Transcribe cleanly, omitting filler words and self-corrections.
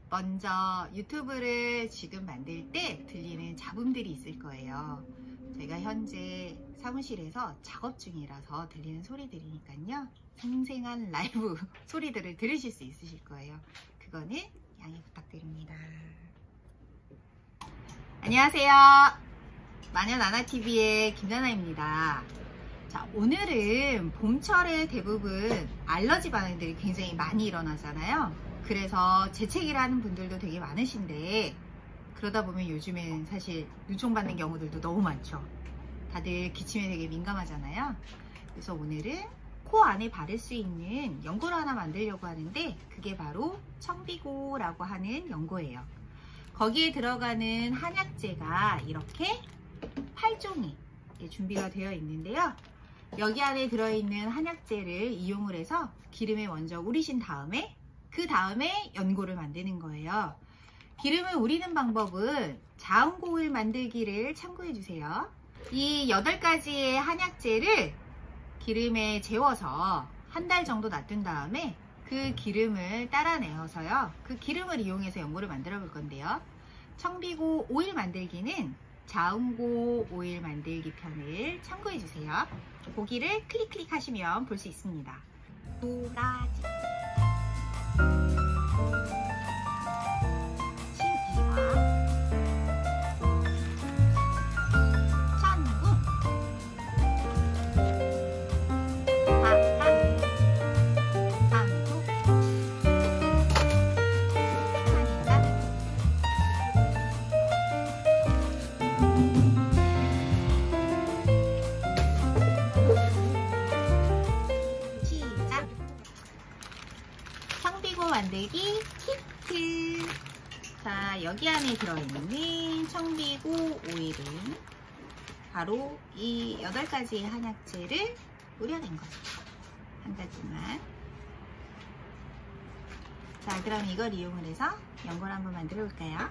먼저 유튜브를 지금 만들 때 들리는 잡음들이 있을 거예요. 제가 현재 사무실에서 작업 중이라서 들리는 소리들이니까요. 생생한 라이브 소리들을 들으실 수 있으실 거예요. 그거는 양해 부탁드립니다. 안녕하세요. 마녀나나TV의 김나나입니다. 자, 오늘은 봄철에 대부분 알러지 반응들이 굉장히 많이 일어나잖아요. 그래서 재채기를 하는 분들도 되게 많으신데, 그러다 보면 요즘엔 사실 누총받는 경우들도 너무 많죠. 다들 기침에 되게 민감하잖아요. 그래서 오늘은 코 안에 바를 수 있는 연고를 하나 만들려고 하는데, 그게 바로 청비고라고 하는 연고예요. 거기에 들어가는 한약재가 이렇게 8종이 준비가 되어 있는데요. 여기 안에 들어있는 한약재를 이용을 해서 기름에 먼저 우리신 다음에 그 다음에 연고를 만드는 거예요. 기름을 우리는 방법은 자운고을 만들기를 참고해 주세요. 이 8가지의 한약재를 기름에 재워서 한 달 정도 놔둔 다음에 그 기름을 따라내어서요. 그 기름을 이용해서 연고를 만들어 볼 건데요. 청비고 오일 만들기는 자운고 오일 만들기 편을 참고해 주세요. 보기를 클릭 하시면 볼 수 있습니다. 도라지, 신이화, 천궁, 바람, 방구, 산이다, 시작! 청비고 만들기 키트. 자, 여기 안에 들어있는 청비고 오일은 바로 이 8가지의 한약재를 우려낸 거죠. 한 가지만. 자, 그럼 이걸 이용을 해서 연고를 한번 만들어 볼까요?